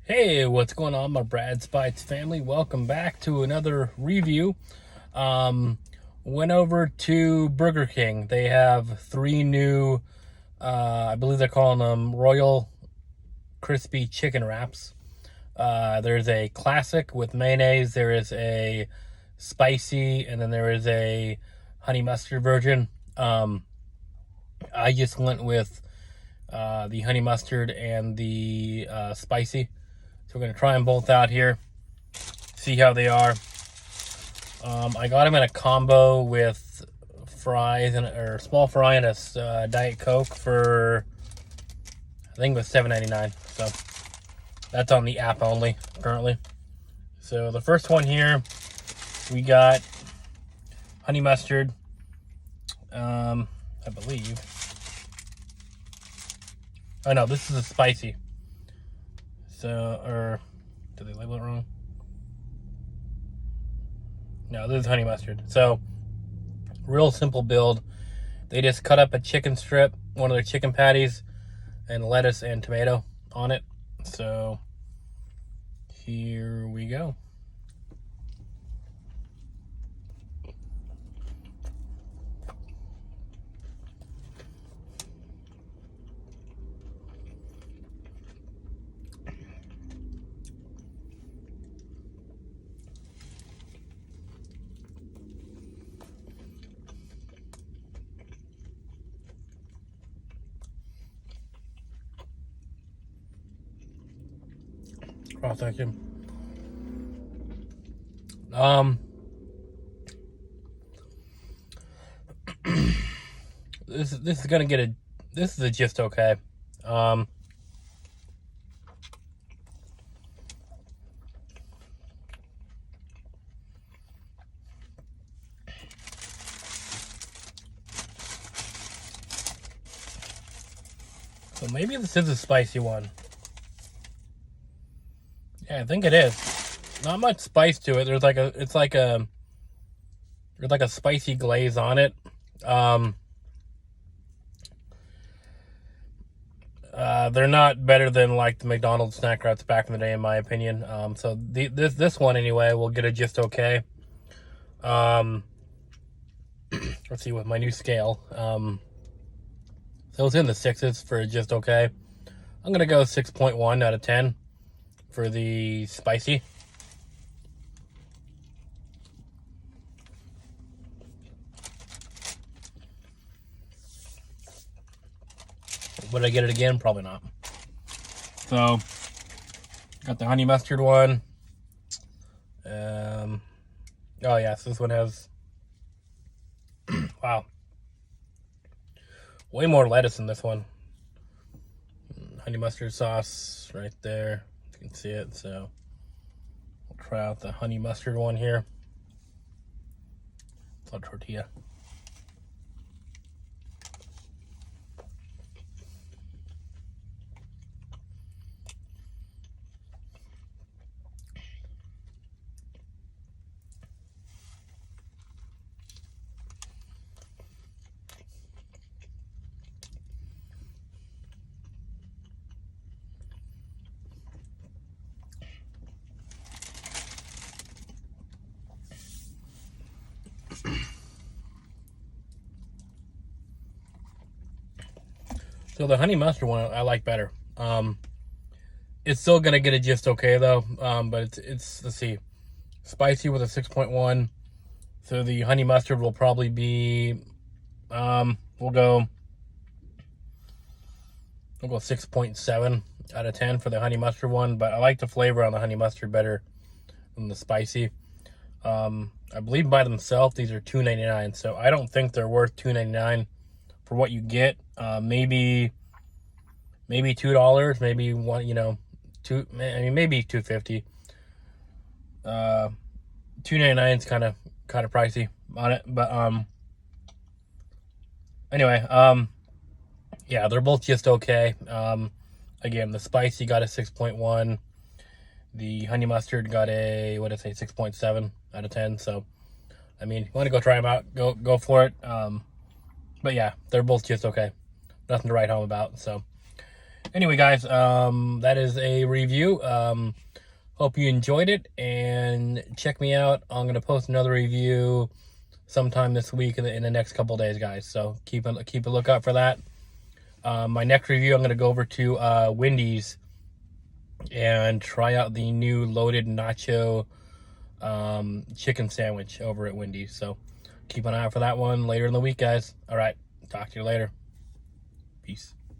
Hey, what's going on, my Brad Spites family? Welcome back to another review. Um, Went over to Burger King. They have three new, I believe they're calling them Royal Crispy Chicken Wraps. There's a classic with mayonnaise, there is a spicy, and then there is a honey mustard version. I just went with the honey mustard and the spicy. So we're going to try them both out here, see how they are. I got them in a combo with fries or small fry and a Diet Coke for, I think it was $7.99. So that's on the app only currently. So the first one here, we got honey mustard. I believe. Oh no, this is a spicy. So, or did they label it wrong? No, this is honey mustard. So, real simple build. They just cut up a chicken strip, one of their chicken patties, and lettuce and tomato on it. So, here we go. Oh, thank you. This is gonna get a. This is a just okay. So maybe this is a spicy one. Yeah, I think it is. Not much spice to it. There's like a. It's like a. There's like a spicy glaze on it. They're not better than like the McDonald's snack wraps back in the day, in my opinion. So this one anyway will get a just okay. Let's see with my new scale. So it's in the sixes for just okay. I'm gonna go 6.1 out of 10 for the spicy. Would I get it again? Probably not. So, got the honey mustard one. Oh yes, this one has, wow, way more lettuce in this one. Honey mustard sauce right there. You can see it. So, we'll try out the honey mustard one here. It's a tortilla. So the honey mustard one I like better. It's still gonna get it just okay though. But it's let's see, spicy with a 6.1. So the honey mustard will probably be, we'll go 6.7 out of 10 for the honey mustard one. But I like the flavor on the honey mustard better than the spicy. I believe by themselves these are $2.99. So I don't think they're worth $2.99 for what you get. Maybe $2, maybe one, maybe $2.50. $2.99 is kind of pricey on it, but anyway, yeah, they're both just okay. Again, the spicy got a 6.1. The honey mustard got a, 6.7 out of 10. So, I mean, if you want to go try them out, go for it. But yeah, they're both just okay. Nothing to write home about. So, Anyway, guys, that is a review. Hope you enjoyed it, and check me out. I'm gonna post another review sometime this week in the next couple days, guys. So keep a lookout for that. My next review, I'm gonna go over to Wendy's and try out the new loaded nacho chicken sandwich over at Wendy's. So keep an eye out for that one later in the week, guys. All right, talk to you later. Peace.